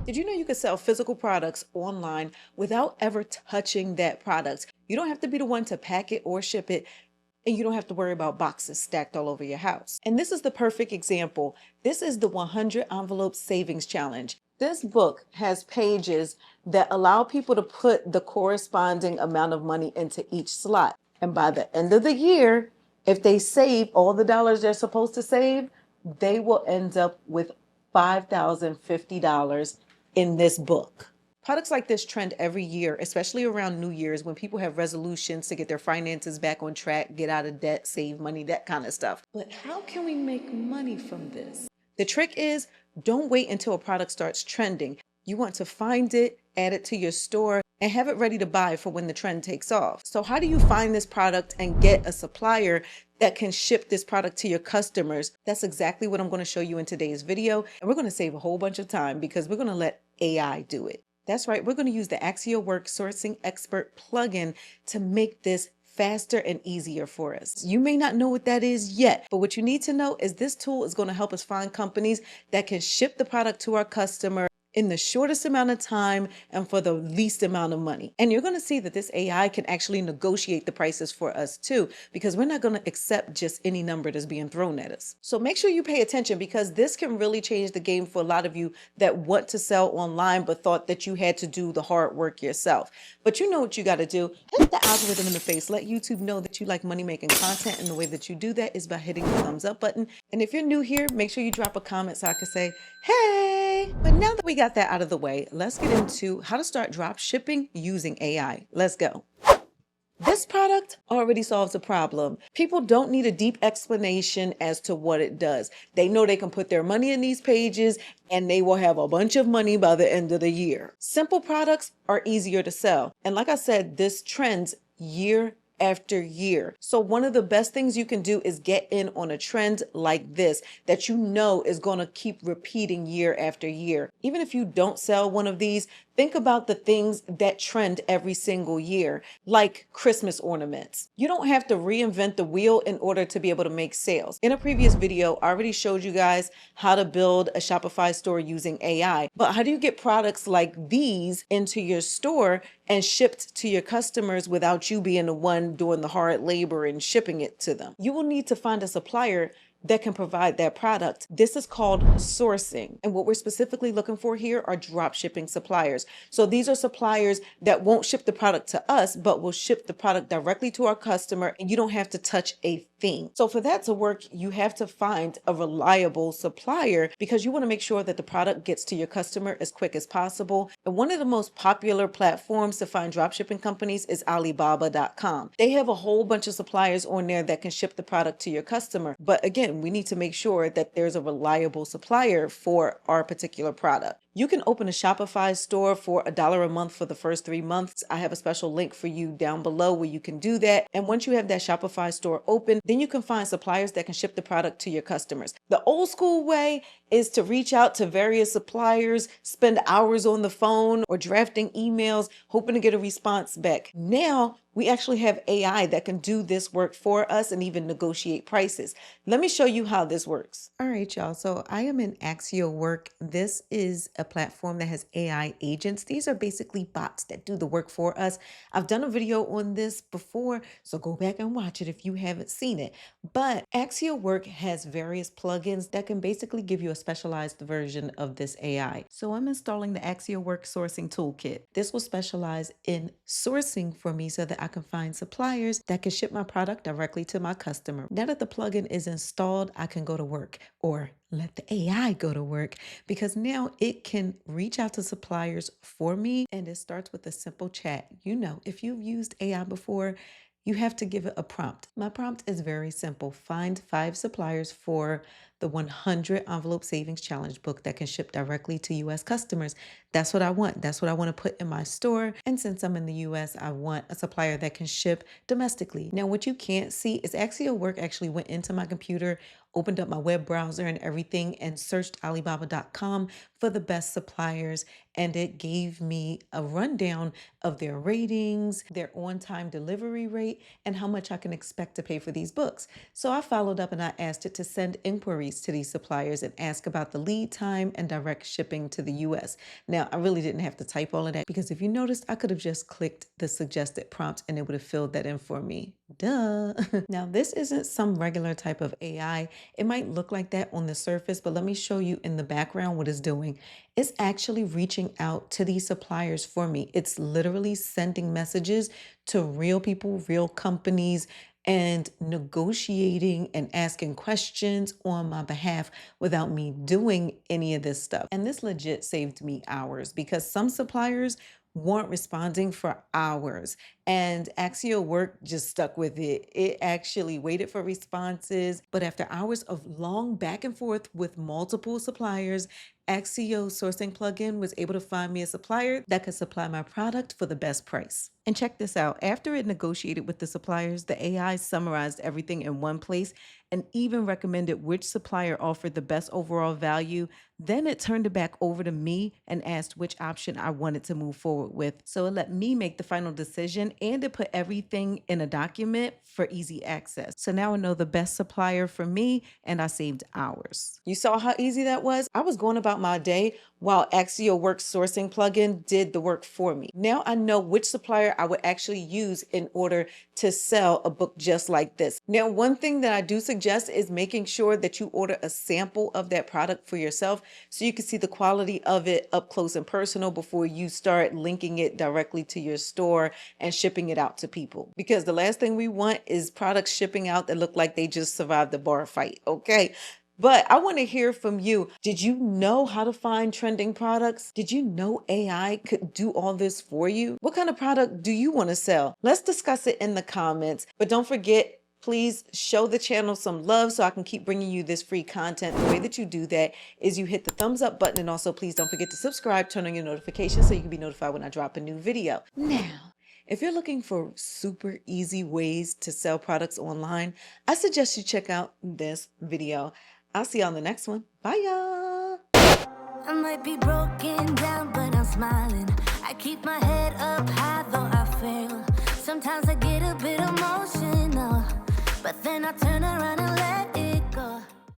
Did you know you could sell physical products online without ever touching that product? You don't have to be the one to pack it or ship it, and you don't have to worry about boxes stacked all over your house. And this is the perfect example. This is the 100 Envelope Savings Challenge. This book has pages that allow people to put the corresponding amount of money into each slot. And by the end of the year, if they save all the dollars they're supposed to save, they will end up with $5,050 in this book. Products like this trend every year, especially around New Year's when people have resolutions to get their finances back on track, get out of debt, save money, that kind of stuff. But how can we make money from this? The trick is, don't wait until a product starts trending. You want to find it, add it to your store, and have it ready to buy for when the trend takes off. So how do you find this product and get a supplier that can ship this product to your customers? That's exactly what I'm going to show you in today's video. And we're going to save a whole bunch of time because we're going to let AI do it. That's right. We're going to use the Accio Work Sourcing Expert plugin to make this faster and easier for us. You may not know what that is yet, but what you need to know is this tool is going to help us find companies that can ship the product to our customer in the shortest amount of time and for the least amount of money. And you're going to see that this AI can actually negotiate the prices for us too, because we're not going to accept just any number that's being thrown at us. So make sure you pay attention because this can really change the game for a lot of you that want to sell online but thought that you had to do the hard work yourself. But you know what you got to do. Hit the algorithm in the face. Let YouTube know that you like money-making content, and the way that you do that is by hitting the thumbs up button. And if you're new here, make sure you drop a comment so I can say, hey! But now that we got that out of the way, let's get into how to start drop shipping using AI. Let's go. This product already solves a problem. People don't need a deep explanation as to what it does. They know they can put their money in these pages and they will have a bunch of money by the end of the year. Simple products are easier to sell. And like I said, this trends year after year. So one of the best things you can do is get in on a trend like this that you know is going to keep repeating year after year. Even if you don't sell one of these, think about the things that trend every single year, like Christmas ornaments. You don't have to reinvent the wheel in order to be able to make sales. In a previous video, I already showed you guys how to build a Shopify store using AI. But how do you get products like these into your store and shipped to your customers without you being the one doing the hard labor and shipping it to them? You will need to find a supplier that can provide that product. This is called sourcing. And what we're specifically looking for here are drop shipping suppliers. So these are suppliers that won't ship the product to us, but will ship the product directly to our customer, and you don't have to touch a thing. So for that to work, you have to find a reliable supplier because you want to make sure that the product gets to your customer as quick as possible. And one of the most popular platforms to find drop shipping companies is Alibaba.com. They have a whole bunch of suppliers on there that can ship the product to your customer. But again, we need to make sure that there's a reliable supplier for our particular product. You can open a Shopify store for $1 a month for the first 3 months. I have a special link for you down below where you can do that. And once you have that Shopify store open, then you can find suppliers that can ship the product to your customers. The old school way is to reach out to various suppliers, spend hours on the phone or drafting emails, hoping to get a response back. Now, we actually have AI that can do this work for us and even negotiate prices. Let me show you how this works. All right, y'all. So I am in Accio Work. This is a platform that has AI agents. These are basically bots that do the work for us. I've done a video on this before, so go back and watch it if you haven't seen it. But Accio Work has various plugins that can basically give you a specialized version of this AI. So I'm installing the Accio Work Sourcing Toolkit. This will specialize in sourcing for me so that I can find suppliers that can ship my product directly to my customer. Now that the plugin is installed, I can go to work, or let the AI go to work, because now it can reach out to suppliers for me, and it starts with a simple chat. You know, if you've used AI before, you have to give it a prompt. My prompt is very simple. Find 5 suppliers for the 100 Envelope Savings Challenge book that can ship directly to U.S. customers. That's what I want. That's what I want to put in my store. And since I'm in the U.S., I want a supplier that can ship domestically. Now, what you can't see is Accio Work actually went into my computer, opened up my web browser and everything, and searched Alibaba.com for the best suppliers. And it gave me a rundown of their ratings, their on-time delivery rate, and how much I can expect to pay for these books. So I followed up and I asked it to send inquiries inquiries to these suppliers and ask about the lead time and direct shipping to the US. Now, I really didn't have to type all of that because if you noticed, I could have just clicked the suggested prompt and it would have filled that in for me. Duh. Now, this isn't some regular type of AI. It might look like that on the surface, but let me show you in the background what it's doing. It's actually reaching out to these suppliers for me. It's literally sending messages to real people, real companies, and negotiating and asking questions on my behalf without me doing any of this stuff. And this legit saved me hours because some suppliers weren't responding for hours. And Accio Work just stuck with it. It actually waited for responses, but after hours of long back and forth with multiple suppliers, Accio Sourcing plugin was able to find me a supplier that could supply my product for the best price. And check this out. After it negotiated with the suppliers, the AI summarized everything in one place and even recommended which supplier offered the best overall value. Then it turned it back over to me and asked which option I wanted to move forward with. So it let me make the final decision and it put everything in a document for easy access. So now I know the best supplier for me and I saved hours. You saw how easy that was? I was going about my day while Accio Work Sourcing plugin did the work for me. Now I know which supplier I would actually use in order to sell a book just like this. Now, one thing that I do suggest is making sure that you order a sample of that product for yourself so you can see the quality of it up close and personal before you start linking it directly to your store and shipping it out to people. Because the last thing we want is products shipping out that look like they just survived a bar fight, okay? But I want to hear from you. Did you know how to find trending products? Did you know AI could do all this for you? What kind of product do you want to sell? Let's discuss it in the comments. But don't forget, please show the channel some love so I can keep bringing you this free content. The way that you do that is you hit the thumbs up button, and also please don't forget to subscribe, turn on your notifications so you can be notified when I drop a new video. Now, if you're looking for super easy ways to sell products online, I suggest you check out this video. I'll see you on the next one. Bye, y'all. I might be broken down, but I'm smiling. I keep my head up high, though I fail. Sometimes I get a bit emotional, but then I turn around and